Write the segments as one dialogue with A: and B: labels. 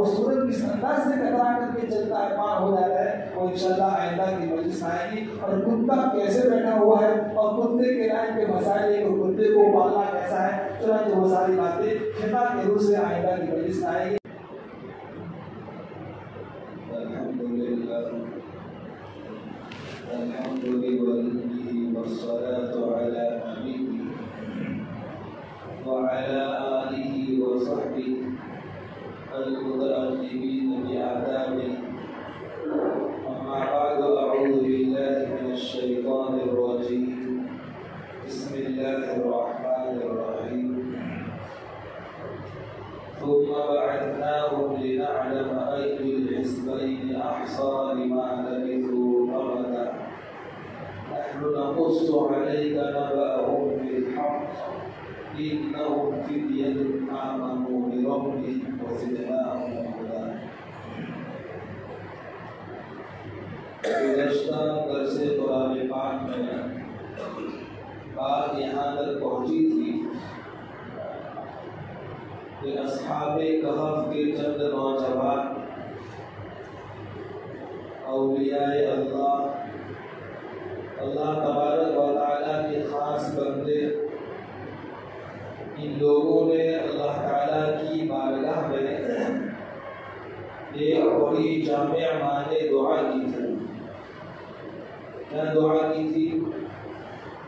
A: وہ سورج کس انداز سے ٹکرا کر کے چلتا ہے پار ہو جاتا ہے، وہ انشاءاللہ آئندہ کی مجلس آئے گی. اور کتا کیسے بیٹھا ہوا ہے اور کتے کے لائن کے مسائل ہے کہ کتے کو پالنا کیسا ہے، چنانچہ وہ ساری باتیں خطاب کے روح سے آئندہ کی مجلس آئے گی.
B: الحمد لله والصلاة على نبيه وعلى آله وصحبه المتأدبين بآدابه. أما بعد، أعوذ بالله من الشيطان الرجيم. بسم الله الرحمن الرحيم. ثم بعثناهم لنعلم أي الحزبين أحصى لما لبثوا أمدا. نحن نقص عليك نبأهم بالحق إنهم فتية آمنوا بربهم وزدناهم هدى. گزشتہ درس قرآن پاک میں بات یہاں تک پہنچی تھی کہ اصحاب کہف کے چند نوجوان اولیاء اللہ تبارک و تعالیٰ کے خاص بندے، ان لوگوں نے اللہ تعالیٰ کی بارگاہ میں ایک بڑی جامع معنی دعا کی تھی. کیا دعا کی تھی؟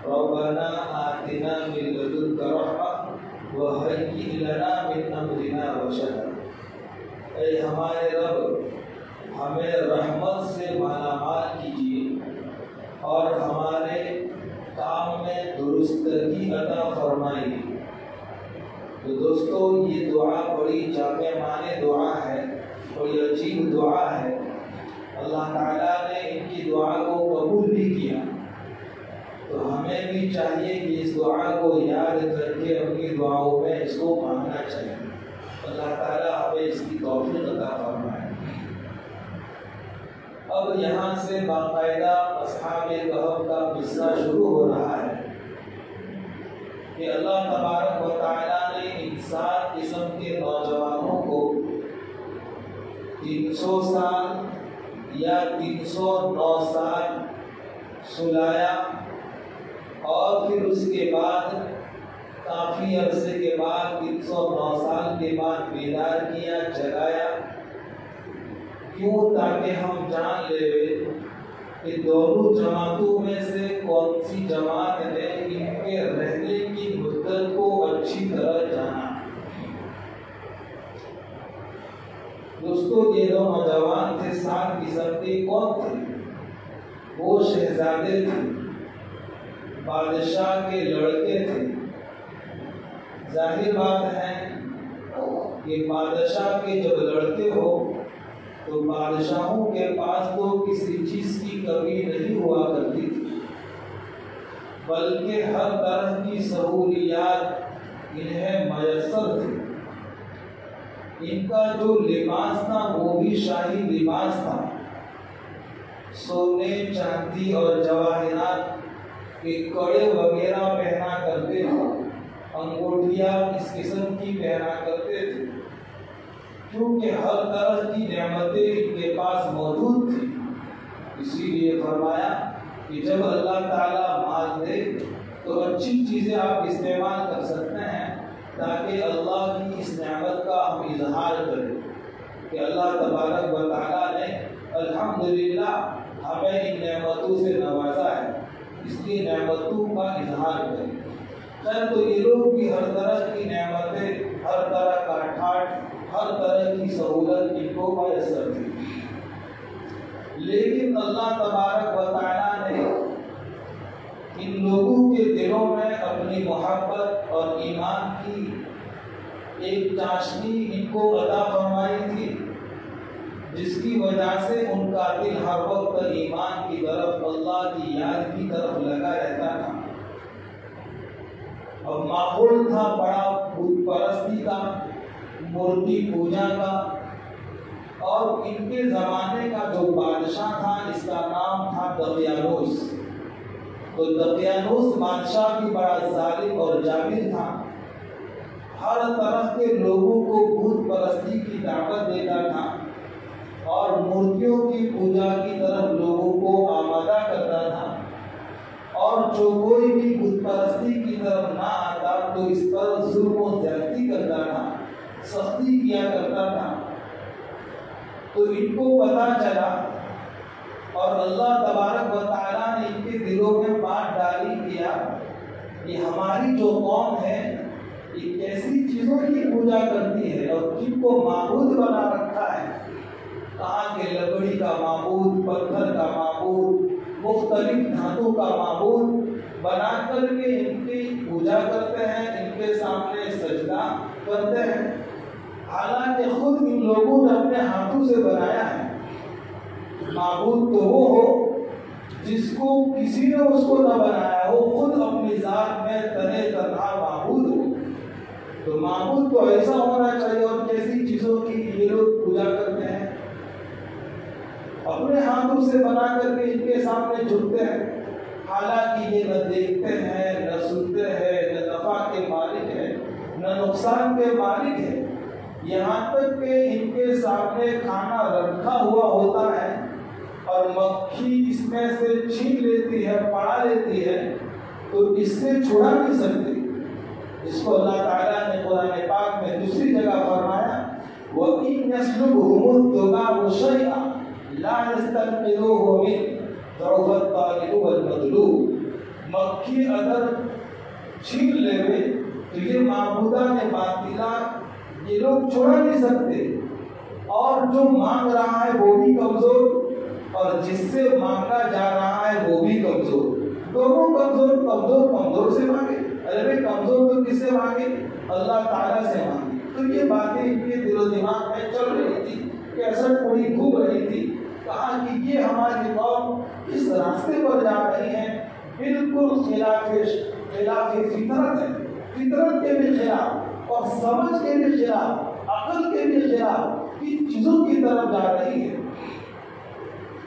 B: ربنا آتنا من لدنک رحمۃ وہیئ لنا من امرنا رشدا. اے ہمارے رب، ہمیں رحمت سے مالا مال کیجیے اور ہمارے کام میں درستگی عطا فرمائیے. تو دوستو، یہ دعا بڑی جامع معنی دعا ہے، بڑی عجیب دعا ہے. اللہ تعالیٰ نے ان کی دعا کو قبول بھی کیا. تو ہمیں بھی چاہیے کہ اس دعا کو یاد کر کے اپنی دعاؤں میں اس کو مانگنا چاہیے. اللہ تعالیٰ ہمیں اس کی توفیق عطا فرمائے. اب یہاں سے باقاعدہ اصحاب کہف کا قصہ شروع ہو رہا ہے کہ اللہ تبارک و تعالیٰ نے ان 7 قسم کے نوجوانوں کو 300 سال یا 309 سال سلایا اور پھر اس کے بعد کافی عرصے کے بعد 309 سال کے بعد بیدار کیا، جگایا. کیوں؟ تاکہ ہم جان لے کہ دونوں جماعتوں میں سے کون سی جماعت نے ان کے رہنے کی مدت کو اچھی طرح جانا. دوستو، یہ دو نوجوان تھے، 7 قسم کے. کون تھے وہ؟ شہزادے تھے، بادشاہ کے لڑکے تھے. ظاہر بات ہے کہ بادشاہ کے جب لڑکے ہو تو بادشاہوں کے پاس تو کسی چیز کی کمی نہیں ہوا کرتی تھی، بلکہ ہر طرح کی سہولیات انہیں میسر تھی. ان کا جو لباس تھا وہ بھی شاہی لباس تھا. سونے، چاندی اور جواہرات کے کڑے وغیرہ پہنا کرتے تھے، انگوٹھیاں اس قسم کی پہنا کرتے تھے، کیونکہ ہر طرح کی نعمتیں ان کے پاس موجود تھی. اسی لیے فرمایا کہ جب اللہ تعالیٰ مال دے تو اچھی چیزیں آپ استعمال کر سکتے ہیں تاکہ اللہ کی اس نعمت کا ہم اظہار کریں کہ اللہ تبارک و تعالیٰ نے الحمدللہ ہمیں ان نعمتوں سے نوازا ہے، اس کی نعمتوں کا اظہار کریں. تو یہ لوگ بھی ہر طرح کی نعمتیں، ہر طرح کا ٹھاٹ، ہر طرح کی سہولت ان کو میسر تھی. لیکن اللہ تبارک و تعالیٰ نے ان لوگوں کے دلوں میں اپنی محبت اور ایمان کی ایک چاشنی ان کو عطا فرمائی تھی، جس کی وجہ سے ان کا دل ہر وقت ایمان کی طرف، اللہ کی یاد کی طرف لگا رہتا تھا. اب ماحول تھا بڑا بت پرستی کا، مورتی پوجا کا. اور ان کے زمانے کا جو بادشاہ تھا اس کا نام تھا دقیانوس. تو دقیانوس بادشاہ بھی بڑا ظالم اور جابر تھا. ہر طرح کے لوگوں کو بت پرستی کی دعوت دیتا مورتیوں کی پوجا کی طرف لوگوں کو آمادہ کرتا تھا، اور جو کوئی بھی بت پرستی کی طرف نہ آتا تو اس پر ظلم و زیادتی کرتا تھا، سختی کیا کرتا تھا۔ تو ان کو پتہ چلا اور اللہ تبارک و تعالیٰ نے ان کے دلوں میں بات ڈالی کیا کہ ہماری جو قوم ہے یہ کیسی چیزوں کی پوجا کرتی ہے اور جن کو معبود بنا رکھا ہے، کہاں کے لکڑی کا معبود، پتھر کا معبود، مختلف دھاتوں کا معبود بنا کر کے ان کی پوجا کرتے ہیں، ان کے سامنے سجدہ کرتے ہیں، حالانکہ خود ان لوگوں نے اپنے ہاتھوں سے بنایا ہے۔ معبود تو وہ ہو جس کو کسی نے اس کو نہ بنایا ہو، خود اپنی ذات میں تنے تنہا معبود ہو۔ تو معبود تو ایسا ہونا چاہیے، اور کیسی چیزوں کی یہ لوگ پوجا کرتے ہیں، اپنے ہاتھوں سے بنا کر کے ان کے سامنے جھکتے ہیں، حالانکہ یہ نہ دیکھتے ہیں، نہ سنتے ہیں، نہ نفع کے مالک ہے، نہ نقصان کے مالک ہے، یہاں تک کہ ان کے سامنے کھانا رکھا ہوا ہوتا ہے اور مکھی اس میں سے چھین لیتی ہے، پڑا لیتی ہے، تو اس سے چھڑا نہیں سکتی۔ اس کو اللہ تعالیٰ نے قرآن پاک میں دوسری جگہ فرمایا وَإِنْ يَسْلُبْهُمُ الذُّبَابُ شَيْئًا لَا يَسْتَنقِذُوهُ مِنْهُ ضَعُفَ الطَّالِبُ وَالْمَطْلُوبُ۔ مکھی اگر چھین لے تو یہ معبودان باطلہ یہ لوگ چھوڑا نہیں سکتے، اور جو مانگ رہا ہے وہ بھی کمزور اور جس سے مانگا جا رہا ہے وہ بھی کمزور، دونوں کمزور سے مانگے۔ ارے بھائی کمزور تو کس سے مانگے؟ اللہ تعالیٰ سے مانگے۔ تو یہ باتیں ان کے دل و دماغ میں چل رہی تھی، کیسٹ پوری گھوم رہی تھی، کہا کہ یہ ہماری قوم اس راستے پر جا رہی ہے، بالکل خلاف فطرت ہے، فطرت کے بھی خلاف اور سمجھ کے بھی خلاف، عقل کے بھی خلاف، ان چیزوں کی طرف جا رہی ہے۔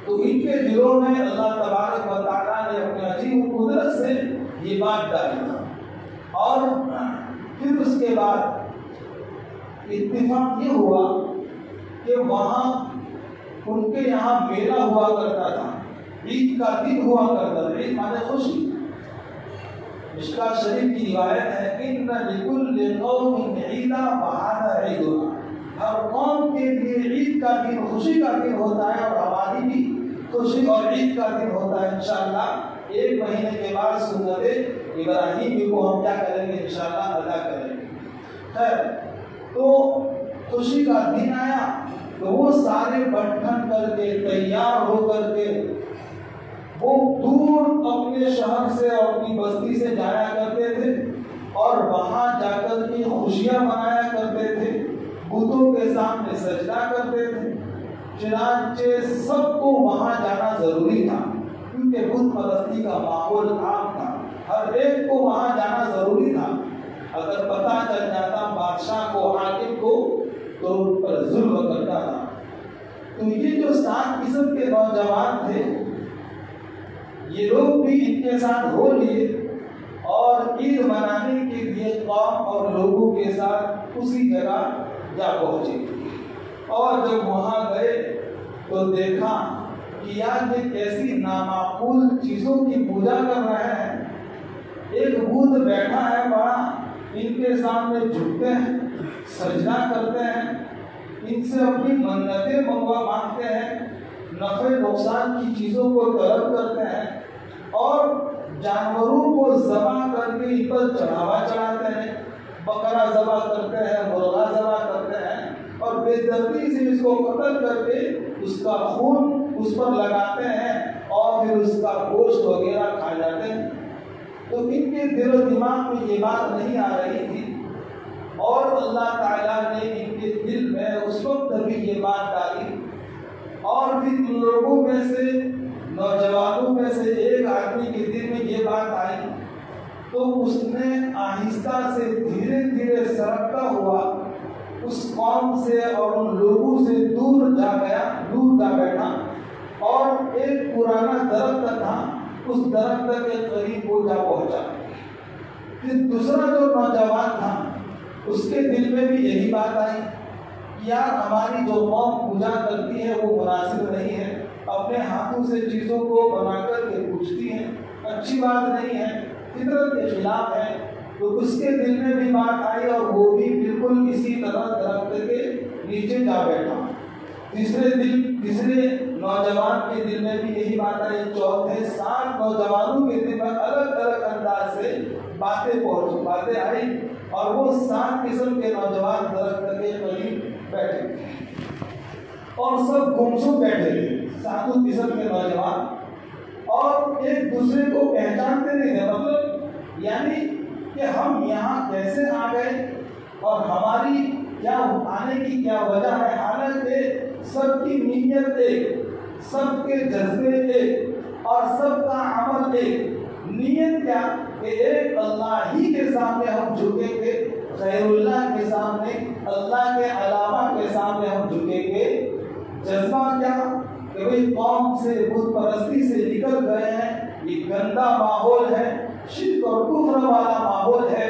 B: تو ان کے دلوں میں اللہ تبارک و تعالیٰ نے اپنے عجیب قدرت سے یہ بات ڈالی، اور پھر اس کے بعد اتفاق یہ ہوا کہ وہاں ان کے یہاں میلہ ہوا کرتا تھا، عید کا دن ہوا کرتا تھا، عید مانے خوشی۔ مشکوٰۃ شریف کی روایت ہے ان لکل قوم عیدا وہذا عیدنا، ہر قوم کے لیے عید کا دن خوشی کا دن ہوتا ہے، اور ہماری بھی خوشی اور عید کا دن ہوتا ہے۔ انشاءاللہ 1 مہینے کے بعد سنت ابراہیم کو ہم کیا کریں گے؟ انشاءاللہ ادا کریں گے۔ خیر، تو خوشی کا دن آیا تو وہ سارے بٹھن کر کے تیار ہو کر کے وہ دور اپنے شہر سے اور اپنی بستی سے جایا کرتے تھے، اور وہاں جا کر کے خوشیاں منایا کرتے تھے، بتوں کے سامنے سجدہ کرتے تھے۔ چنانچہ سب کو وہاں جانا ضروری تھا، کیونکہ بت پرستی کا ماحول عام تھا، ہر ایک کو وہاں جانا ضروری تھا۔ اگر پتہ چل جاتا بادشاہ کو، حاکم کو، تو ان پر ظلم کرتا تھا۔ تو یہ جو 7 قسم کے نوجوان تھے یہ لوگ بھی ان کے ساتھ ہو لیے اور عید منانے کے لیے قوم اور لوگوں کے ساتھ اسی جگہ جا پہنچے، اور جب وہاں گئے تو دیکھا کہ یار یہ کیسی نامعقول چیزوں کی پوجا کر رہے ہیں۔ ایک بت بیٹھا ہے بڑا، ان کے سامنے جھکتے ہیں، سجدہ کرتے ہیں، ان سے اپنی منتیں مانگتے ہیں، نفع نقصان کی چیزوں کو طلب کرتے ہیں، اور جانوروں کو ذبح کر کے ان پر چڑھاوا چڑھاتے ہیں، بکرا ذبح کرتے ہیں، مرغا ذبح کرتے ہیں، اور بے دردی سے اس کو قتل کر کے اس کا خون اس پر لگاتے ہیں اور پھر اس کا گوشت وغیرہ کھا جاتے ہیں۔ تو ان کے دل و دماغ میں یہ بات نہیں آ رہی تھی، اور اللہ تعالیٰ نے ان کے دل میں اس وقت بھی یہ بات ڈالی، اور پھر ان لوگوں میں سے، نوجوانوں میں سے ایک آدمی کے دل میں یہ بات آئی، تو اس نے آہستہ سے دھیرے دھیرے سرکتا ہوا اس قوم سے اور ان لوگوں سے دور جا بیٹھا، اور ایک پرانا درخت تھا، اس درخت کے قریب وہ جا پہنچا۔ پھر دوسرا جو نوجوان تھا اس کے دل میں بھی یہی بات آئی کہ یار ہماری جو قوم پوجا کرتی ہے
A: وہ مناسب نہیں ہے. اپنے ہاتھوں سے چیزوں کو بنا کر کے پوچھتی ہیں, اچھی بات نہیں ہے, فطرت کے خلاف ہے. تو اس کے دل میں بھی بات آئی اور وہ بھی بالکل اسی طرح درخت کے نیچے جا بیٹھا. تیسرے نوجوان کے دل میں بھی یہی بات آئی. چوتھے 7 نوجوانوں کے دل میں الگ الگ انداز سے باتیں آئی اور وہ 7 قسم کے نوجوان درخت کے قریب بیٹھے اور سب گمسم بیٹھے تھے. 7 قسم کے نوجوان اور ایک دوسرے کو پہچانتے نہیں تھے. مطلب یعنی کہ ہم یہاں کیسے آ گئے اور ہماری کیا آنے کی کیا وجہ ہے. حالانکہ سب کی نیت ایک, سب کے جذبے ایک اور سب کا عمل ایک. نیت کیا کہ ایک اللہ ہی کے سامنے ہم جھکیں گے, غیر اللہ کے سامنے, اللہ کے علاوہ کے سامنے ہم جھکیں گے. جذبہ کیا کہ بھئی قوم سے بت پرستی سے نکل گئے ہیں, یہ گندا ماحول ہے, شرک اور کفر والا ماحول ہے,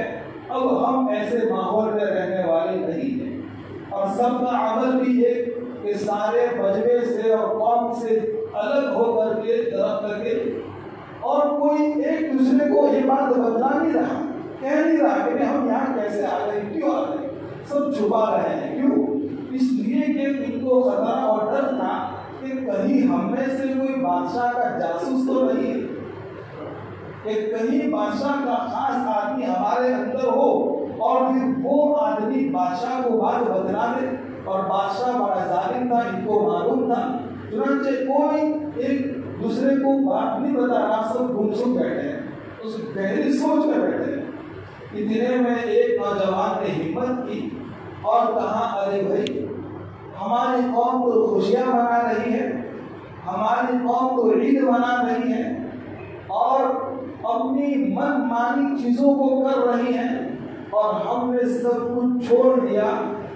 A: اب ہم ایسے ماحول میں رہنے والے نہیں ہیں. اور سب کا عمل بھی ایک کہ سارے مجمع سے اور قوم سے الگ ہو کر کے درخت کے, اور کوئی ایک دوسرے کو یہ بات بتلا نہیں رہا, کہہ نہیں رہا کہ ہم یہاں کیسے آ گئے, کیوں آ گئے. سب چھپا رہے ہیں. کیوں؟ اس لیے کہ ان کو خطرہ اور ڈر تھا کہ کہیں ہم میں سے کوئی بادشاہ کا جاسوس تو نہیں ہے, کہ کہیں بادشاہ کا خاص آدمی ہمارے اندر ہو اور پھر وہ آدمی بادشاہ کو بات بتلا دے. اور بادشاہ بڑا ظالم تھا, ان کو معلوم تھا. چنانچہ کوئی ایک دوسرے کو بات نہیں بتا رہا, سب گمسم بیٹھے ہیں, اس گہری سوچ میں بیٹھے ہیں. اتنے میں ایک نوجوان نے ہمت کی اور کہا, ارے بھائی ہماری قوم تو خوشیاں منا رہی ہے, ہماری قوم تو عید منا رہی ہے اور اپنی من مانی چیزوں کو کر رہی ہیں, اور ہم نے سب کچھ چھوڑ دیا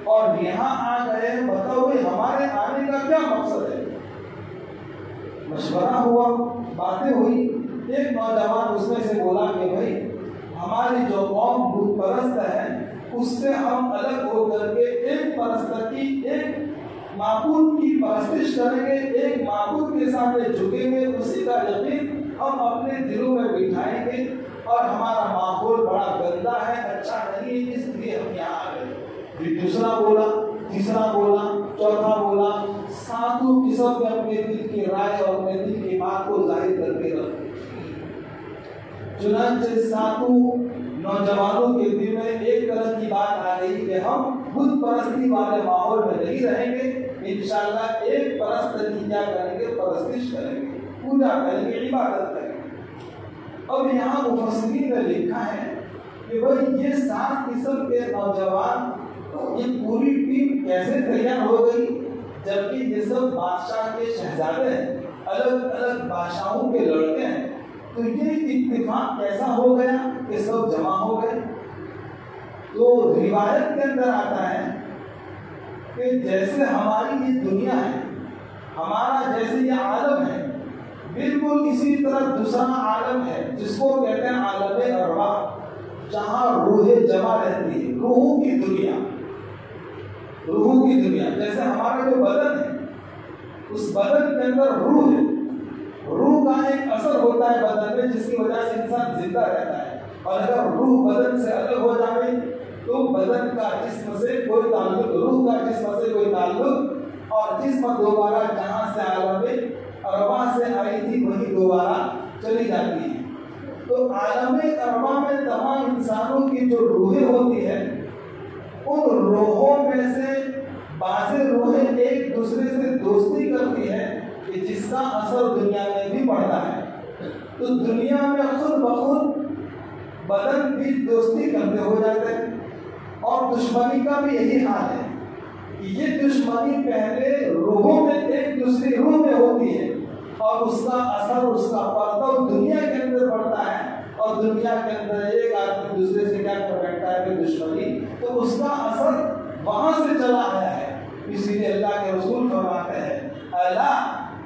A: اور یہاں آ گئے. بتاؤ ہمارے آنے کا کیا مقصد ہے. مشورہ ہوا, باتیں ہوئی. ایک نوجوان اس میں سے بولا کہ بھائی ہماری جو قوم بت پرست ہے اس سے ہم الگ ہو کر کے ایک پرست کی, ایک معبود کی پرستش کریں گے, ایک معبود کے سامنے جھکیں گے, اسی کا یقین ہم اپنے دلوں میں بٹھائیں گے. اور ہمارا ماحول بڑا گندا ہے, اچھا نہیں ہے, اس لیے ہم یہاں آ گئے. پھر دوسرا بولا, تیسرا بولا, چوتھا بولا. 7 قسم میں اپنے دل کی رائے اور اپنے دل کی بات کو ظاہر کر کے رکھے. چنانچہ 7 نوجوانوں کے دل میں ایک طرح کی بات آ گئی کہ ہم بت پرستی والے ماحول میں نہیں رہیں گے. انشاءاللہ ایک پرست کی کیا کریں گے, پرستش کریں گے, پوجا کریں گے, عبادت کریں گے. اب یہاں مفسرین نے لکھا ہے کہ بھائی یہ 7 قسم کے نوجوان, یہ پوری ٹیم کیسے تیار ہو گئی, جبکہ یہ سب بادشاہ کے شہزادے ہیں, الگ الگ بادشاہوں کے لڑکے ہیں. تو یہ اتفاق کیسا ہو گیا کہ سب جمع ہو گئے. تو روایت کے اندر آتا ہے کہ جیسے ہماری یہ دنیا ہے, ہمارا جیسے یہ عالم ہے, بالکل اسی طرح دوسرا عالم ہے جس کو کہتے ہیں عالم ارواح, جہاں روحیں جمع رہتی ہے, روحوں کی دنیا. روحوں کی دنیا جیسے ہمارا جو بدن ہے, اس بدن کے اندر روح ہے. روح کا ایک اثر ہوتا ہے بدن میں جس کی وجہ سے انسان زندہ رہتا ہے. اور اگر روح بدن سے الگ ہو جائے تو بدن کا جسم سے کوئی تعلق, روح کا جسم سے کوئی تعلق, اور جسم دوبارہ جہاں سے عالم ارواح سے آئی تھی وہی دوبارہ چلی جاتی ہے. تو عالم ارواح میں تمام انسانوں کی جو روحیں ہوتی ہیں, ان روحوں میں سے بعض روحیں ایک دوسرے سے دوستی کرتی ہیں کہ جس کا اثر دنیا میں بھی پڑتا ہے. تو دنیا میں خود بخود بدن بھی دوستی کرتے ہو جاتے ہیں, اور دشمنی کا بھی یہی حال ہے. یہ دشمنی پہلے روحوں میں ایک دوسری روح میں ہوتی ہے, اور اس کا اثر, اس کا پردہ دنیا کے اندر پڑتا ہے, اور دنیا کے اندر ایک آدمی دوسرے سے کیا کر بیٹھتا ہے کہ دشمنی, تو اس کا اثر وہاں سے چلا آیا ہے. اسی لیے اللہ کے رسول فرماتے ہیں, الا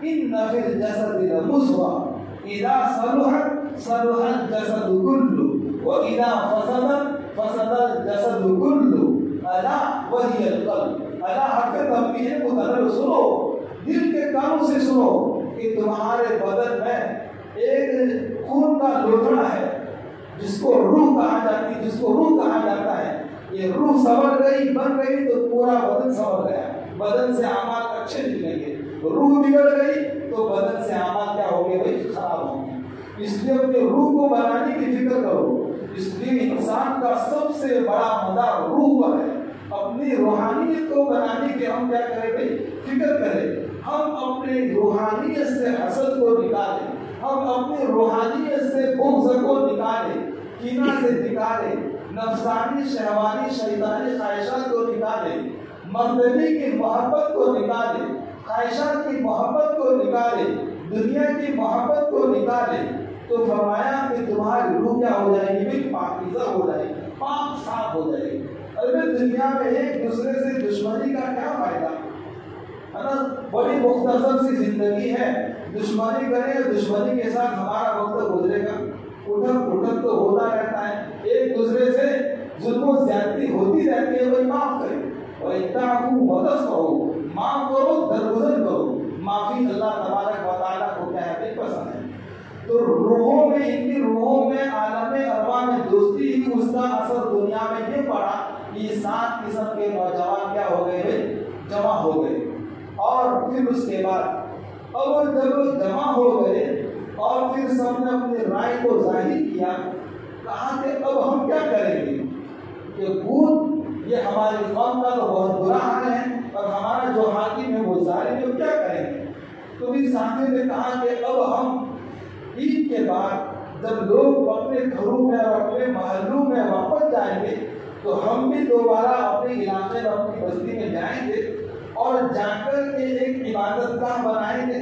A: ان فی الجسد لمضغۃ اذا صلحت صلح الجسد كله واذا فسدت فسد الجسد كله الا وهي القلب. اللہ حق تنبیہ متنبع سنو, دل سنو کہ تمہارے بدن میں ایک خون کا لوتھڑا ہے جس کو روح کہا جاتا ہے. یہ روح سنور گئی بن گئی تو پورا بدن سنور گیا. بدن سے اعمال اچھے نکلیں گے. روح بگڑ گئی تو بدن سے اعمال کیا ہوں گے بھائی؟ خراب ہوں گے. اس لیے اپنے روح کو بنانے کی فکر کرو. اس لیے انسان کا سب سے بڑا مدار روح پر ہے. اپنی روحانیت کو بنانے کی ہم کیا کریں بھائی؟ فکر کریں. ہم اپنی روحانیت سے حسد کو نکالیں. ہم اپنی روحانیت سے بغض کو نکالیں. کینہ سے نکالیں. نفسانی شہوانی شیطانی خواہشات کو نکالیں. مرتبے کی محبت کو نکالیں. خواہشات کی محبت کو نکالیں. دنیا کی محبت کو نکالیں. تو فرمایا کہ تمہاری روح کیا ہو جائے گی؟ پاکیزہ ہو جائے گی, پاک صاف ہو جائے گی. ارے دنیا میں ایک دوسرے سے دشمنی کا کیا فائدہ ہے نا؟ بڑی مختصر سی زندگی ہے. دشمنی کریں, دشمنی کے ساتھ ہمارا وقت گزرے گا. اٹھک تو ہوتا رہتا ہے. ایک دوسرے سے ظلم و زیادتی ہوتی رہتی ہے. وہی معاف کریں. اور اتعفوا وتصفحوا, معاف کرو, درگزر کرو. معافی اللہ تبارک و تعالیٰ کو کیا ہے پسند ہے. تو روحوں میں, ان کی روحوں میں عالم ارواح میں دوستی ہی اس کا اثر دنیا میں یہ پڑا. یہ 7 قسم کے نوجوان کیا ہو گئے؟ جمع ہو گئے. اور پھر اس کے بعد اب جب جمع ہو گئے اور پھر سب نے اپنی رائے کو ظاہر کیا, کہا کہ اب ہم کیا کریں گے کہ بھوت یہ ہماری قوم کا تو بہت برا حال ہے اور ہمارا جو حاکم ہے وہ ظالم ہے, کیا کریں گے. تو بھی ساتھی نے کہا کہ اب ہم عید کے بعد جب لوگ اپنے گھروں میں اور اپنے محلوں میں واپس جائیں گے تو ہم بھی دوبارہ اپنے علاقے میں اپنی بستی میں جائیں گے اور جا کر کے ایک عبادت گاہ بنائیں گے,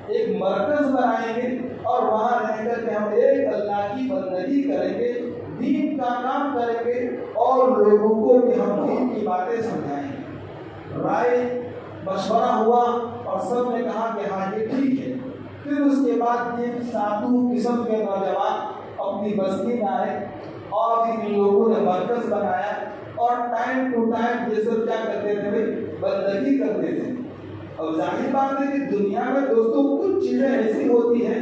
A: ایک مرکز بنائیں گے اور وہاں رہ کر کے ہم ایک اللہ کی بندگی کریں گے, دین کا کام کریں گے اور لوگوں کو بھی ہم دین کی باتیں سمجھائیں گے. رائے مشورہ ہوا اور سب نے کہا کہ ہاں یہ ٹھیک ہے. پھر اس کے بعد یہ 7 قسم کے نوجوان اپنی بستی میں آئے اور پھر ان لوگوں نے مرکز بنایا اور ٹائم ٹو ٹائم یہ سب کیا کرتے تھے بھائی؟ بندگی کرتے تھے. اب ظاہر بات ہے کہ دنیا میں دوستوں کچھ چیزیں ایسی ہوتی ہیں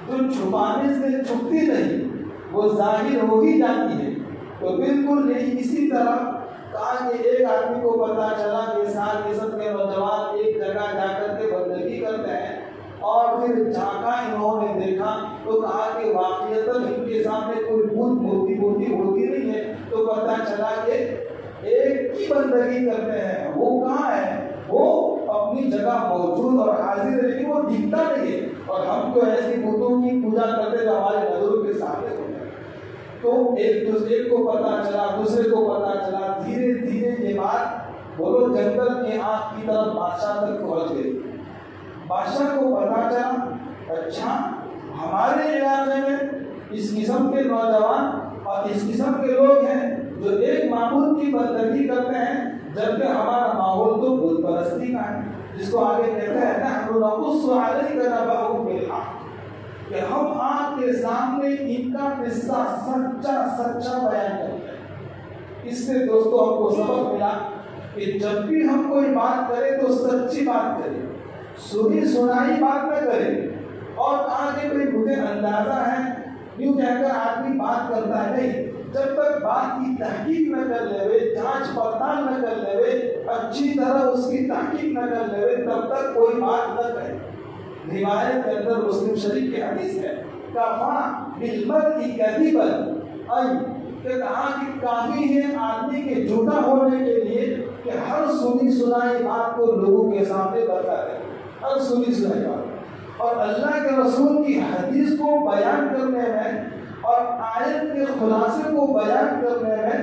A: جو چھپانے سے چھپتی نہیں, وہ ظاہر ہو ہی جاتی ہے. تو بالکل نہیں اسی طرح کہا کہ ایک آدمی کو پتا چلا کہ 7 قسم کے نوجوان ایک جگہ جا کر کے بندگی کرتے ہیں اور پھر جھانکا انہوں نے دیکھا تو کہا کہ واقعتاً ان کے سامنے کوئی بت مورتی ہوتی نہیں ہے. تو پتا چلا کہ ایک کی بندگی کرتے ہیں. وہ کہاں ہے؟ وہ اپنی جگہ موجود اور حاضر ہے لیکن وہ دکھتا نہیں ہے. اور ہم تو ایسی بتوں کی پوجا کرتے جو ہمارے نظروں کے سامنے ہوتے ہیں. تو ایک دوسرے کو پتا چلا, دوسرے کو پتا چلا, دھیرے دھیرے یہ بات بولو جنگل کے آنکھ کی طرف بادشاہ تک پہنچ گئی. بادشاہ کو پتا چلا اچھا ہمارے علاقے میں اس قسم کے نوجوان اور اس قسم کے لوگ ہیں جو ایک معبود کی بندگی کرتے ہیں, جبکہ ہمارا ماحول تو بت پرستی کا ہے, جس کو آگے کہتے ہیں نحن نقص علیک نبأهم بالحق, کہ ہم آپ کے سامنے ان کا قصہ سچا بیان کرتے ہیں. اس سے دوستوں ہم کو سبق ملا کہ جب بھی ہم کوئی بات کریں تو سچی بات کریں, سنی سنائی بات نہ کریں. اور کہا کہ کوئی مجھے اندازہ ہے یوں کہہ کر آدمی بات کرتا ہے نہیں, جب تک بات کی تحقیق نہ کر لے, جانچ پڑتال نہ کر لے, اچھی طرح اس کی تحقیق نہ کر لے, تب تک کوئی بات نہ کرے. روایت کے اندر مسلم شریف کی حدیث ہے کفا بالمرء کذبا, کہ کہا کہ کافی ہے آدمی کے جھوٹا ہونے کے لیے کہ ہر سنی سنائی بات کو لوگوں کے سامنے بتا دے, ہر سنی سنائی بات. اور اللہ کے رسول کی حدیث کو بیان کرنے میں اور آیت کے خلاصے کو بیان کرنے میں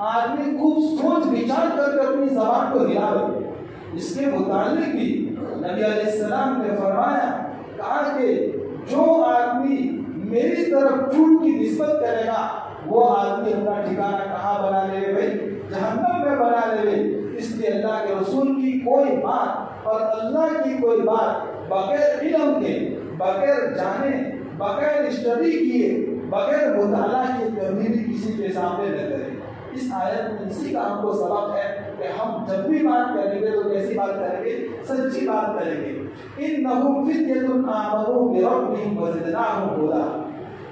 A: آدمی خوب سوچ بچار کر کے اپنی زبان کو ہلا دے. اس کے متعلق بھی نبی علیہ السلام نے فرمایا, کہا کہ جو آدمی میری طرف جھوٹ کی نسبت کرے گا وہ آدمی اپنا ٹھکانہ کہاں بنا لے بھائی؟ جہنم میں بنا لے. اس لیے اللہ کے رسول کی کوئی بات اور اللہ کی کوئی بات بغیر علم کے, بغیر جانے, بغیر اسٹڈی کیے, بغیر مطالعہ کے کبھی بھی کسی کے سامنے نہ کرے. اس آیت میں اسی کا ہم کو سبق ہے کہ کہ ہم جب بھی بات کریں گے تو کیسی بات کریں گے؟ سچی بات کریں گے. انہم فتیۃ آمنوا بربہم وزدناہم ہدی.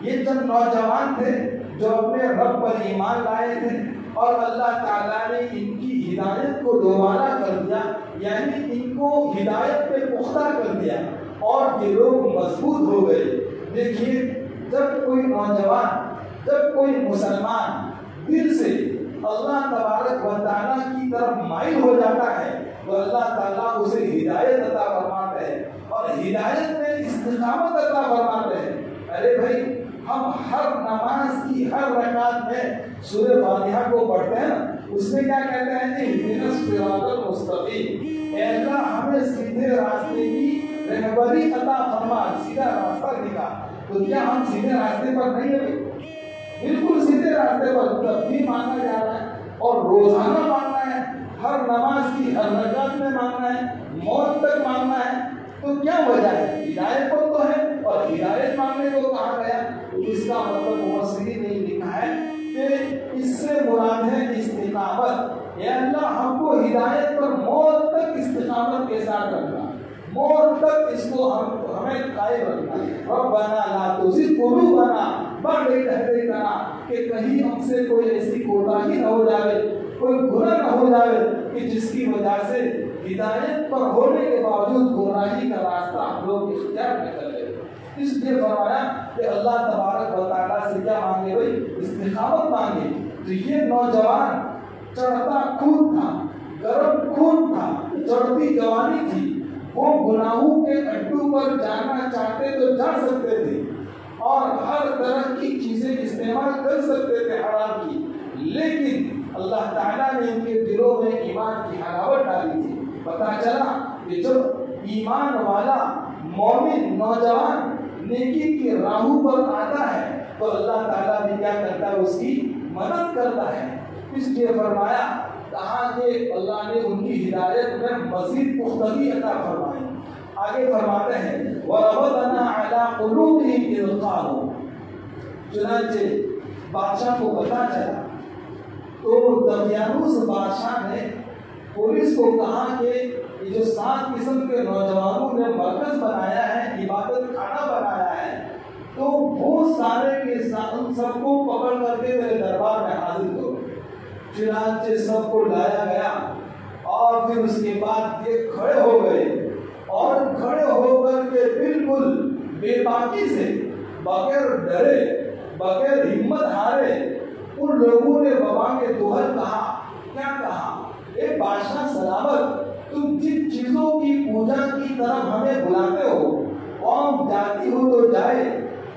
A: یہ چند نوجوان تھے جو اپنے رب پر ایمان لائے تھے اور اللہ تعالیٰ نے ان کی ہدایت کو دوبارہ کر دیا، یعنی ان کو ہدایت پہ پختہ کر دیا اور یہ لوگ مضبوط ہو گئے. دیکھیے جب کوئی نوجوان، جب کوئی مسلمان دل سے اللہ تبارک و تعالیٰ کی طرف مائل ہو جاتا ہے تو اللہ تعالیٰ اسے ہدایت عطا فرماتے ہیں اور ہدایت میں استقامت عطا فرماتے ہیں. ارے بھائی ہم ہر نماز کی ہر رکعت میں سورہ فاتحہ کو پڑھتے ہیں نا، اس میں کیا کہتے ہیں کہ اہدنا الصراط المستقیم، اے اللہ ہمیں سیدھے راستے کی رہبری عطا فرما، سیدھا راستہ دکھا. تو کیا ہم سیدھے راستے پر نہیں ہیں؟ بالکل سیدھے راستے پر تب بھی ماننا جا رہا ہے اور روزانہ ماننا ہے، ہر نماز کی ہر رکعت میں ماننا ہے، موت تک ماننا ہے. تو کیا وجہ ہے؟ ہدایت پر تو ہے اور ہدایت ماننے کو کہا گیا. اس کا مطلب مفسرین نے لکھا ہے کہ اس سے مراد ہے استقامت. اے اللہ ہم کو ہدایت پر موت تک استقامت کے ساتھ رکھنا، موت تک اس کو ہمیں قائم رکھنا. ربنا لا تزغ قلوبنا بعد إذ هديتنا، کہ کہیں ہم سے کوئی ایسی کوتاہی نہ ہو جائے، کوئی گناہ نہ ہو جائے کہ جس کی وجہ سے ہدایت پر ہونے کے باوجود گمراہی کا راستہ ہم لوگ اختیار نہ کر لیں. اس لیے فرمایا کہ اللہ تبارک و تعالیٰ سے کیا مانگے بھائی؟ استقامت مانگے. تو یہ نوجوان چڑھتا خون تھا، گرم خون تھا، چڑھتی جوانی تھی. وہ گناہوں کے اڈوں پر جانا چاہتے تو جا سکتے تھے اور ہر طرح کی چیزیں استعمال کر سکتے تھے حرام کی، لیکن اللہ تعالیٰ نے ان کے دلوں میں ایمان کی حلاوت ڈالی تھی. پتا چلا کہ جو ایمان والا مومن نوجوان نیکی کے راہوں پر آتا ہے تو اللہ تعالیٰ بھی کیا کرتا ہے؟ اس کی مدد کرتا ہے. اس لیے فرمایا کہا کہ اللہ نے ان کی ہدایت میں مزید پختگی عطا فرمائی. آگے فرماتے ہیں وَرَبَطْنَا عَلَىٰ قُلُوبِهِمْ إِذْ قَالُوا. چنانچہ بادشاہ کو پتا چلا تو دقیانوس بادشاہ نے پولیس کو کہا کہ یہ جو 7 قسم کے نوجوانوں نے مرکز بنایا ہے، عبادت خانہ بنایا ہے، تو وہ سارے کے ان سب کو پکڑ کر کے میرے دربار میں حاضر کرو. چنانچہ سب کو لایا گیا اور پھر اس کے بعد یہ کھڑے ہو گئے اور کھڑے ہو کر کے بالکل بے باکی سے، بغیر ڈرے، بغیر ہمت ہارے، ان لوگوں نے بابا کے دوہر کہا. کیا کہا؟ اے بادشاہ سلامت، تم جن چیزوں کی پوجا کی طرف ہمیں بلاتے ہو، قوم جاتی ہو تو جائے،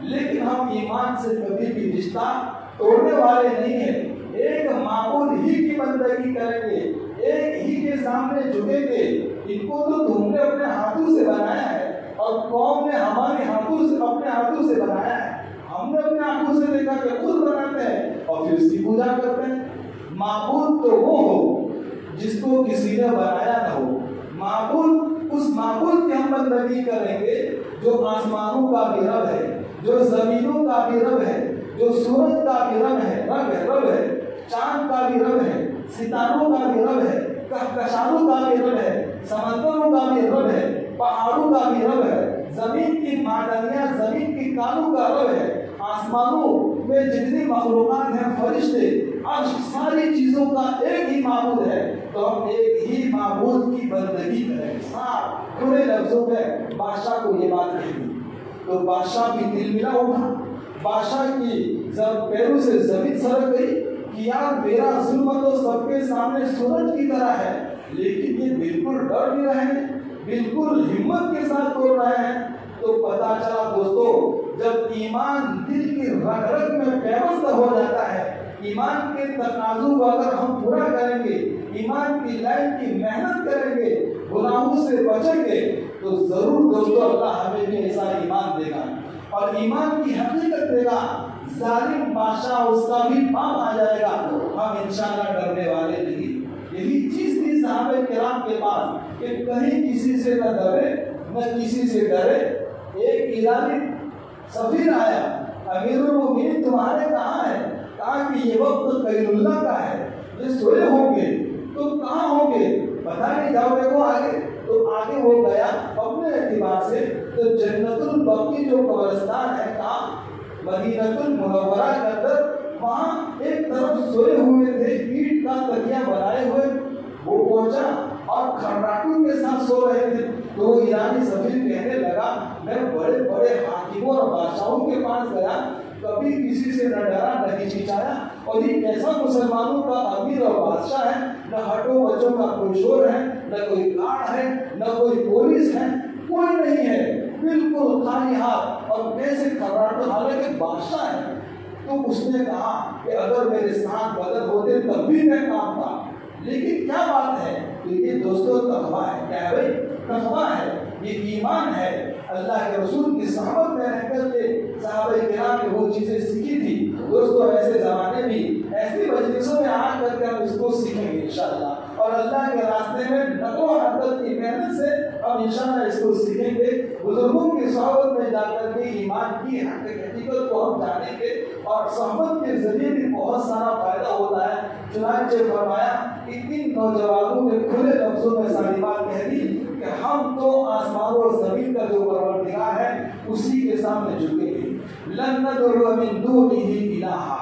A: لیکن ہم ایمان سے کبھی بھی رشتہ توڑنے والے نہیں ہیں. ایک معبود ہی کی بندگی کریں گے، ایک ہی کے سامنے جھکیں گے. ان کو تو تم نے اپنے ہاتھوں سے بنایا ہے اور قوم نے ہمارے ہاتھوں سے اپنے ہاتھوں سے بنایا ہے. ہم نے اپنے آنکھوں سے دیکھا کہ خود بناتے ہیں اور پھر اس کی پوجا کرتے ہیں. معبود تو وہ ہو جس کو کسی نے بنایا نہ ہو. معبود اس معبود کی ہم بندگی کریں گے جو آسمانوں کا بھی رب ہے، جو زمینوں کا بھی رب ہے، جو سورج کا بھی رب ہے، چاند کا بھی رب ہے، ستاروں کا بھی رب ہے، کہکشانوں کا بھی رب ہے، سمندروں کا بھی رب ہے، پہاڑوں کا بھی رب ہے، زمین کی معدنیات، زمین کی کانوں کا رب ہے، آسمانوں میں جتنی مخلوقات ہیں، فرشتے، عرش، ساری چیزوں کا ایک ہی معبود ہے. تو ہم ایک ہی معبود کی بندگی کریں. صاف کھلے لفظوں میں بادشاہ کو یہ بات کہی. تو بادشاہ بھی دل ملا اٹھا. بادشاہ کی پیروں سے زمین سرک گئی کہ یار میرا ظلم تو سب کے سامنے سورج کی طرح ہے، لیکن یہ بالکل ڈر بھی رہے ہیں، بالکل ہمت کے ساتھ بول رہے ہیں. تو پتا چلا دوستو، جب ایمان دل کی رگ رگ میں پیوستہ ہو جاتا ہے، ایمان کے تقاضوں کو اگر ہم پورا کریں گے، ایمان کی لائن کی محنت کریں گے، گناہوں سے بچیں گے، تو ضرور دوستو اللہ ہمیں بھی ایسا ایمان دے گا اور ایمان کی حقیقت دے گا. ظالم بادشاہ اس کا بھی پام آ جائے گا، ہم انشاءاللہ ڈرنے والے نہیں. یہی چیز تھی صحابہ کرام کے پاس کہ کہیں کسی سے نہ ڈرے نہ کسی سے ڈرے. ایک ایرانی سفیر آیا، امیر المومنین تمہارے کہاں ہے؟ کہا کہ یہ وقت خیر اللہ کا ہے، یہ سوئے ہوں گے. تم کہاں ہوں گے؟ پتہ نہیں، جاؤ دیکھو آگے۔ تو آگے وہ گیا اپنے اعتبار سے، تو جنت البقیع جو قبرستان ہے کہاں؟ مدینہ المنورہ کے اندر، وہاں ایک طرف سوئے ہوئے تھے اینٹ کا تکیہ بنائے ہوئے، وہ پہنچا اور کھرراٹوں کے ساتھ سو رہے تھے۔ تو وہ ایرانی سفیر کہنے لگا میں بڑے بڑے حاکموں اور بادشاہوں کے پاس گیا، کبھی کسی سے نہ ڈرا نہ ہچکچایا، اور یہ کیسا مسلمانوں کا امیر اور بادشاہ ہے، نہ ہٹو بچوں کا کوئی شور ہے، نہ کوئی گارڈ ہے، نہ کوئی پولیس ہے، کوئی نہیں ہے، بالکل خالی ہاتھ اور کیسے کھرراٹے، حالانکہ بادشاہ ہے۔ تو اس نے کہا کہ اگر میرے ساتھ بدر ہوتے تب بھی میں کام تھا، لیکن کیا بات ہے؟ تو یہ دوستوں تقویٰ ہے، کیا ہے بھائی؟ تقویٰ ہے، یہ ایمان ہے۔ اللہ کے رسول کی صحبت میں رہ کر کے صحابہ کرام نے وہ چیزیں سیکھی تھی۔ دوستوں ایسے زمانے بھی ایسی مجلسوں میں آ کر کے ہم اس کو سیکھیں گے انشاءاللہ، اور اللہ کے راستے میں نقو و حرکت کی محنت سے ہم انشاءاللہ اس کو سیکھیں گے۔ بزرگوں کی صحبت میں جا کر کے ایمان کی حقیقت کو ہم جانیں گے، اور صحبت کے ذریعے بھی بہت سارا فائدہ ہوتا ہے۔ چنانچہ فرمایا کہ ان نوجوانوں نے کھلے لفظوں میں ساری بات کہہ دی کہ ہم تو آسمان اور زمین کا جو پروردگار ہے اسی کے سامنے جھکیں گے۔ لن ندعو من دونہ الہا،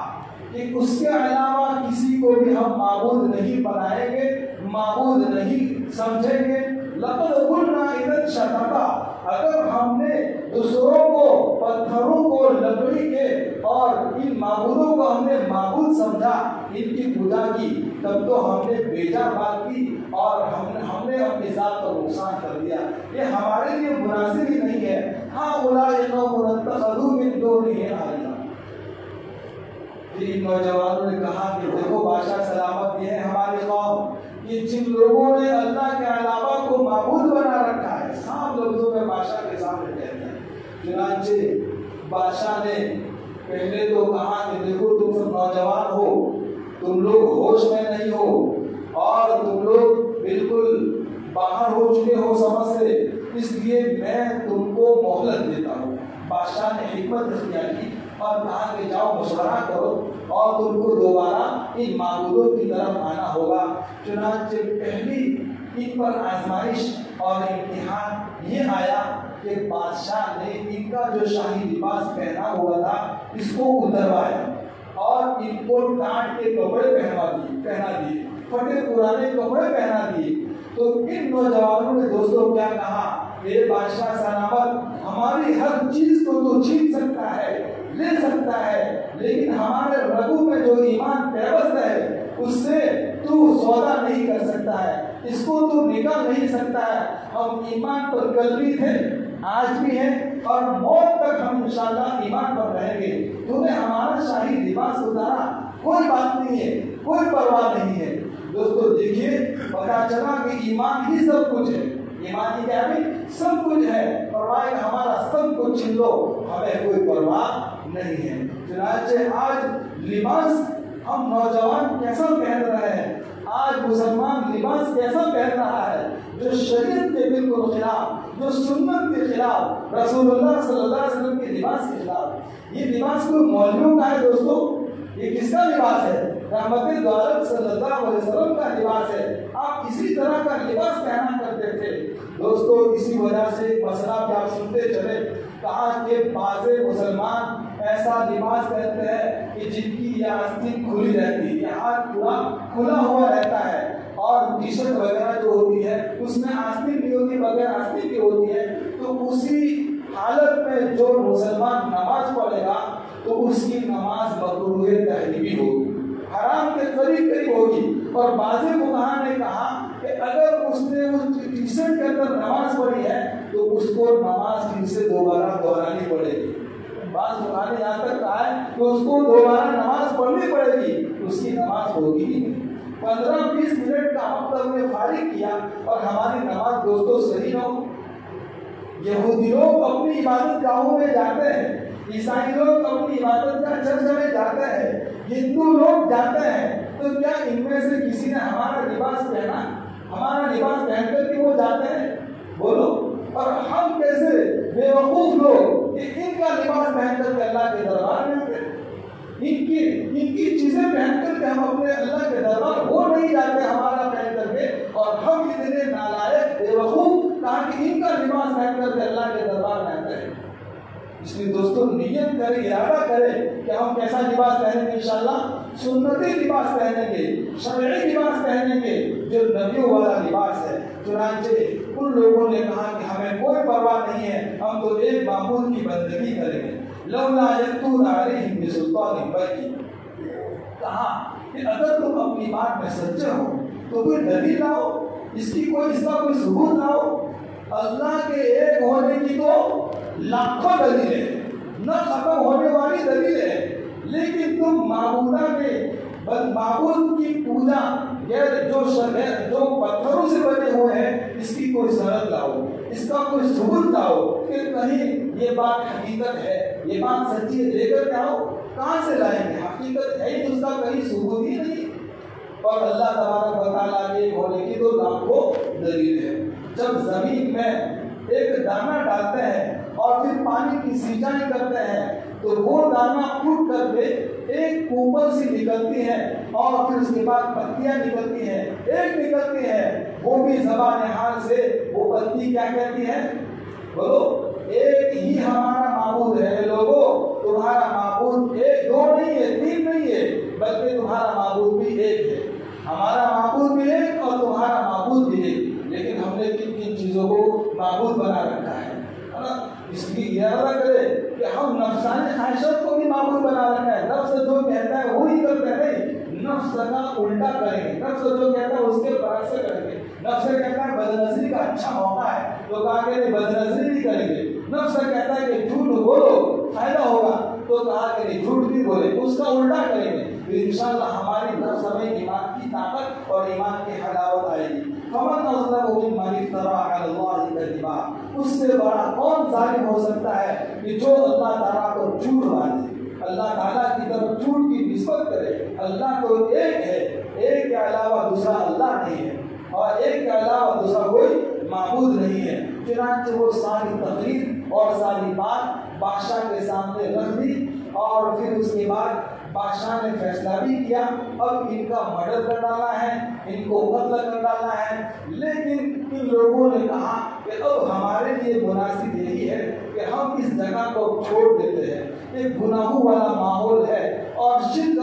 A: کہ اس کے علاوہ کسی کو بھی ہم معبود نہیں بنائیں گے، معبود نہیں سمجھیں گے۔ لقد قلنا اذا شططا، اگر ہم نے دوسروں کو، پتھروں کو، لکڑی کے اور ان معبودوں کو ہم نے معبود سمجھا، ان کی پوجا کی، تب تو ہم نے بیجا بات کی اور ہم نے اپنی ذات کو نقصان کر دیا۔ یہ ہمارے لیے مناسب ہی نہیں ہے۔ ہاں اولئک قوم اتخذوا من دونہ آلہۃ، ان نوجوانوں نے کہا کہ دیکھو بادشاہ سلامت یہ ہے ہماری قوم، یہ جن لوگوں نے اللہ کے علاوہ کو معبود بنا رکھا ہے، صاف لفظوں میں بادشاہ کے سامنے کہتے ہیں۔ چنانچہ بادشاہ نے پہلے تو کہا کہ دیکھو تم سب نوجوان ہو، تم لوگ ہوش میں نہیں ہو، اور تم لوگ بالکل باہر ہو چکے ہو سمجھ سے، اس لیے میں تم کو مہلت دیتا ہوں۔ بادشاہ نے حکمت اختیار کی اور کہا کہ جاؤ مشورہ کرو اور تم کو دوبارہ ان معبودوں کی طرف آنا ہوگا۔ چنانچہ پہلی ان پر آزمائش اور امتحان یہ آیا کہ بادشاہ نے ان کا جو شاہی لباس پہنا ہوا تھا اس کو اتروایا اور ان کو ٹاٹ کے کپڑے پہنا دیے، پھٹے پرانے کپڑے پہنا دیے۔ تو ان نوجوانوں نے دوستوں کیا کہا، اے بادشاہ سلامت، ہماری ہر چیز کو تو چھین سکتا ہے، لے سکتا ہے، لیکن ہمارے رگوں میں جو ایمان پیوست ہے اس سے تو سودا نہیں کر سکتا ہے، اس کو تو نکال نہیں سکتا ہے۔ ہم ایمان پر کل بھی تھے، آج بھی ہیں، اور موت تک ہم انشاءاللہ ایمان پر رہیں گے۔ تو نے ہمارا شاہی لباس اتارا، کوئی بات نہیں ہے، کوئی پرواہ نہیں ہے۔ دوستو دیکھیے پتا چلا کہ ایمان ہی سب کچھ ہے، ایمان ہی کیا ہے؟ سب کچھ ہے، فرمایا ہمارا سب کچھ چھین لو، ہمیں کوئی پرواہ نہیں ہے۔ چنانچہ آج لباس ہم نوجوان کیسا پہن رہے ہیں، آج مسلمان لباس کیسا پہن رہا ہے، جو شریعت کے بالکل خلاف، جو سنت کے خلاف، رسول اللہ صلی اللہ علیہ وسلم کے لباس کے خلاف۔ یہ لباس کوئی مولویوں کا ہے دوستو، یہ کس کا لباس ہے؟ رحمت دو عالم صلی اللہ علیہ وسلم کا لباس ہے۔ آپ اسی طرح کا لباس پہنا کرتے تھے دوستو۔ اسی وجہ سے ایک مسئلہ کہ آپ سنتے چلے، کہا کہ بعض مسلمان ایسا لباس پہنتے ہیں کہ جن کی یہ آستین کھلی رہتی ہے، یہ ہاتھ پورا کھلا ہوا رہتا ہے، اور ٹی شرٹ وغیرہ جو ہوتی ہے اس میں آستین بھی ہوتی ہے، بغیر آستین کی ہوتی ہے۔ تو اسی حالت میں جو مسلمان نماز پڑھے گا تو اس کی نماز مکروہ تحریمی ہوگی، حرام کے قریب ہوگی۔ اور بعض فقہا نے کہا کہ اگر اس نے اس ٹی شرٹ کے اندر نماز پڑھی ہے تو اس کو نماز پھر سے دوبارہ دہرانی پڑے گی۔ بعض فقہا نے یہاں تک کہا ہے کہ اس کو دوبارہ نماز پڑھنی پڑے گی، اس کی نماز ہوگی ہی نہیں۔ 15-20 منٹ کا وقت ہم نے فارغ کیا اور ہماری نماز دوستوں صحیح ہو۔ یہودی لوگ اپنی عبادت گاہوں میں جاتے ہیں، عیسائی لوگ اپنی عبادت کا چرچ میں جاتے ہیں، ہندو لوگ جاتے ہیں، تو کیا ان میں سے کسی نے ہمارا لباس پہنا؟ ہمارا لباس پہن کر کے وہ جاتے ہیں؟ بولو۔ اور ہم کیسے بے وقوف لوگ کہ ان کا لباس پہن کر کے اللہ کے دربار میں آتے ہیں، ان کی چیزیں پہن کر کے ہم اپنے اللہ کے دربار ہو نہیں جاتے ہمارا پہن کر کے، اور ہم اتنے نالائق بے وقوف کہا کہ ان کا لباس پہن کر کے اللہ کے دربار میں آتے ہیں۔ اس لیے دوستوں نیت کریں، ارادہ کریں کہ ہم کیسا لباس پہنیں گے، انشاءاللہ سنتی لباس پہنیں گے، شرعی لباس پہنیں گے، جو نبیوں والا لباس ہے۔ چنانچہ ان لوگوں نے کہا کہ ہمیں کوئی پرواہ نہیں ہے، ہم تو ایک معبود کی بندگی کریں گے۔ لولا یأتون علیہم بسلطان بین، کہا کہ اگر تم اپنی بات میں سچے ہو تو کوئی دلیل لاؤ، اس کا کوئی ثبوت لاؤ۔ اللہ کے ایک ہونے کی تو لاکھوں دلیل ہے، نہ ختم ہونے والی دلیل ہے، لیکن تم معبود کی پوجا جو پتھروں سے بنے ہوئے ہیں، اس کی کوئی سند لاؤ، اس کا کوئی ثبوت لاؤ کہ کہیں یہ بات حقیقت ہے، یہ بات سچی ہے، لے کر کے آؤ۔ کہاں سے لائیں گے؟ حقیقت ہے ہی، اس کا کہیں ثبوت ہی نہیں۔ اور اللہ تبارک و تعالیٰ کے ہونے کی تو لاکھوں دلیل ہے۔ جب زمین میں ایک دانہ ڈالتے ہیں اور پھر پانی کی سینچائی کرتے ہیں تو وہ دانہ پھوٹ کر کے ایک اوپر سے نکلتی ہے، اور پھر اس کے بعد پتیاں نکلتی ہیں، ایک نکلتی ہے، وہ بھی زبان حال سے وہ پتی کیا کہتی ہے؟ بولو، ایک ہی ہمارا معبود ہے لوگوں، تمہارا معبود ایک دو نہیں ہے، تین نہیں ہے، بلکہ تمہارا معبود بھی ایک ہے، ہمارا معبود بھی ایک اور تمہارا معبود بھی ایک۔ لیکن ہم نے کن کن چیزوں کو معبود بنا رکھا ہے نا؟ اس لیے ارادہ کرے کہ ہم نفسانی خواہشات کو بھی معبود بنا رکھا ہے۔ نفس جو کہتا ہے وہی کرتے ہیں، نہیں، نفس کا الٹا کریں گے، نفس جو کہتا ہے اس کے برعکس سے کریں گے۔ نفس کہتا ہے بدنظری کا اچھا موقع ہے تو کہا کہ بدنظری نہیں کریں گے۔ نفس کہتا ہے کہ جھوٹ بولو فائدہ ہوگا تو کہا کہ جھوٹ بھی بولے، اس کا الٹا کریں گے، تو انشاءاللہ ہماری نفس ہمیں ایمان کی طاقت اور ایمان کی حلاوت آئے گی۔ فمن اظلم ممن افترى على الله كذبا، اس سے بڑا کون ظالم ہو سکتا ہے کہ جو اللہ تعالیٰ کو جھوٹ باندھے، اللہ تعالیٰ کی طرف جھوٹ کی نسبت کرے۔ اللہ تو ایک ہے، ایک کے علاوہ دوسرا اللہ نہیں ہے، اور ایک کے علاوہ دوسرا کوئی معبود نہیں ہے۔ چنانچہ وہ ساری تقریر اور ساری بات بادشاہ کے سامنے رکھ دی، اور پھر اس کے بعد بادشاہ نے فیصلہ بھی کیا، اب ان کا مرڈر کر ڈالا ہے، ان کو قتل کر ڈالا ہے۔ لیکن ان لوگوں نے کہا کہ اب ہمارے لیے مناسب یہی ہے کہ ہم اس جگہ کو چھوڑ دیتے ہیں، ایک گناہوں والا ماحول ہے اور شرک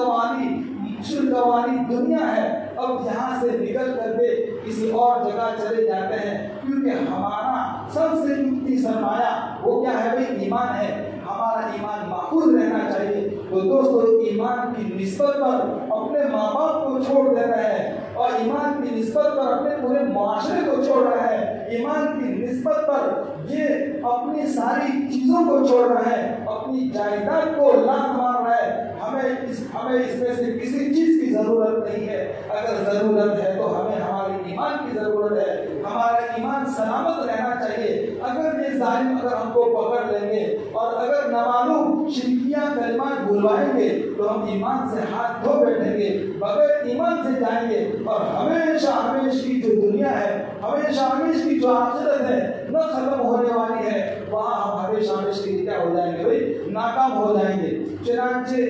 A: والی دنیا ہے، اب یہاں سے نکل کر کے کسی اور جگہ چلے جاتے ہیں، کیونکہ ہمارا سب سے قیمتی سرمایہ وہ کیا ہے بھائی؟ ایمان ہے، ہمارا ایمان محفوظ رہنا چاہیے۔ تو دوستو ایمان کی نسبت پر اپنے ماں باپ کو چھوڑ دے رہے ہیں، اور ایمان کی نسبت پر اپنے پورے معاشرے کو چھوڑ رہے ہیں، ایمان کی نسبت پر یہ اپنی ساری چیزوں کو چھوڑ رہے ہیں، اپنی جائیداد کو لات مار رہے ہیں۔ ہمیں اس میں سے کسی چیز کی ضرورت نہیں ہے، اگر ضرورت ہے تو ہمیں ہمارے ایمان کی ضرورت ہے، ہمارا ایمان سلامت رہنا چاہیے۔ اگر یہ ظالم اگر ہم کو پکڑ لیں گے اور اگر نامعلوم شرکیہ کلمات بلوائیں گے تو ہم ایمان سے ہاتھ دھو بیٹھیں گے، بغیر ایمان سے جائیں گے، اور ہمیشہ کی جو دنیا ہے، ہمیشہ کی جو آخرت ہے نہ ختم ہونے والی ہے، وہاں ہم ہمیشہ کے لیے کیا ہو جائیں گے بھائی؟ ناکام ہو جائیں گے۔ چنانچہ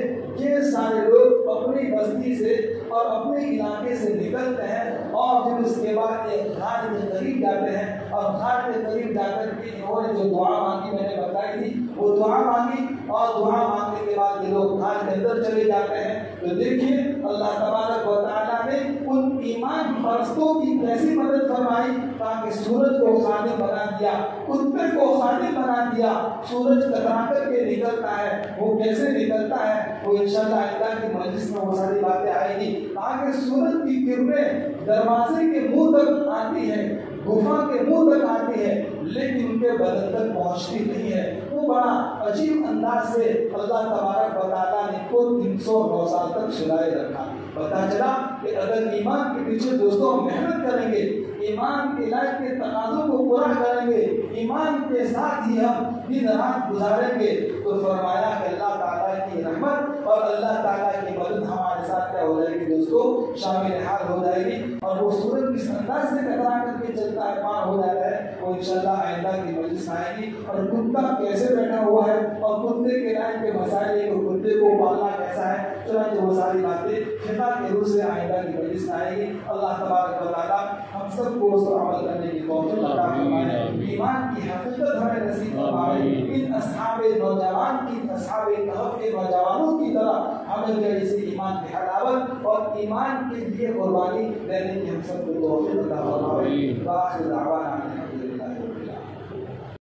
A: یہ سارے لوگ اپنی بستی سے اور اپنے علاقے سے نکلتے ہیں، اور پھر اس کے بعد ایک گھاٹ کے قریب جاتے ہیں، اور گھاٹ کے قریب جا کر کے انہوں نے جو دعا مانگی میں نے بتائی تھی وہ دعا مانگی، اور دعا مانگنے کے بعد یہ لوگ گھاٹ کے اندر چلے جاتے ہیں۔ تو دیکھیے اللہ تبارک و تعالیٰ نے ان ایمان پرستوں کی کیسی مدد فرمائی، تاکہ سورج کو خادم بنا دیا، کتے کو خادم بنا دیا۔ سورج کترا کر کے نکلتا ہے، وہ کیسے نکلتا ہے وہ انشاءاللہ اللہ کی مجلس میں وہ ساری باتیں آئیں گی۔ تاکہ سورج کی کرنیں دروازے کے منہ تک آتی ہے، گفا کے منہ تک آتی ہے، لیکن ان کے بدن تک پہنچتی نہیں ہے۔ وہ بڑا عجیب انداز سے اللہ تبارک و تعالیٰ نے کو 309 سال تک سلائے رکھا۔ پتا چلا کہ اگر ایمان کے پیچھے دوستوں محنت کریں گے، ایمان کے لائف کے تقاضوں کو پورا کریں گے، ایمان کے ساتھ ہی ہم دن رات گزاریں گے، تو فرمایا کہ اللہ تعالیٰ کی رحمت اور اللہ تعالیٰ کی مدد ہمارے ساتھ کیا ہو جائے گی دوستوں، شامل حال ہو جائے گی، اور وہ سورج کس انداز سے ٹکرا کر کے چلتا ہے، پار ہو جاتا ہے، وہ انشاءاللہ آئندہ کی مجلس آئے گی، اور کتا کیسے بیٹھا ہوا ہے اور کتے کے لائن کے مسائل کو کتے کو پالنا کیسا ہے، چنانچہ وہ ساری باتیں خطاب کے روح سے آئندہ کی مجلس آئے گی۔ اللہ تبارک و تعالیٰ ہم سب کو اس پر عمل کرنے کی توفیق عطا فرمائے، ایمان کی حقیقت ہمیں نصیب فرمائے، ان اصحاب نوجوان کی، اصحاب کہف کے نوجوانوں کی طرح ہمیں بھی اسی ایمان کی حلاوت اور ایمان کے لیے قربانی دینے کی ہم سب کو توفیق عطا فرمائے۔ وآخر دعوانا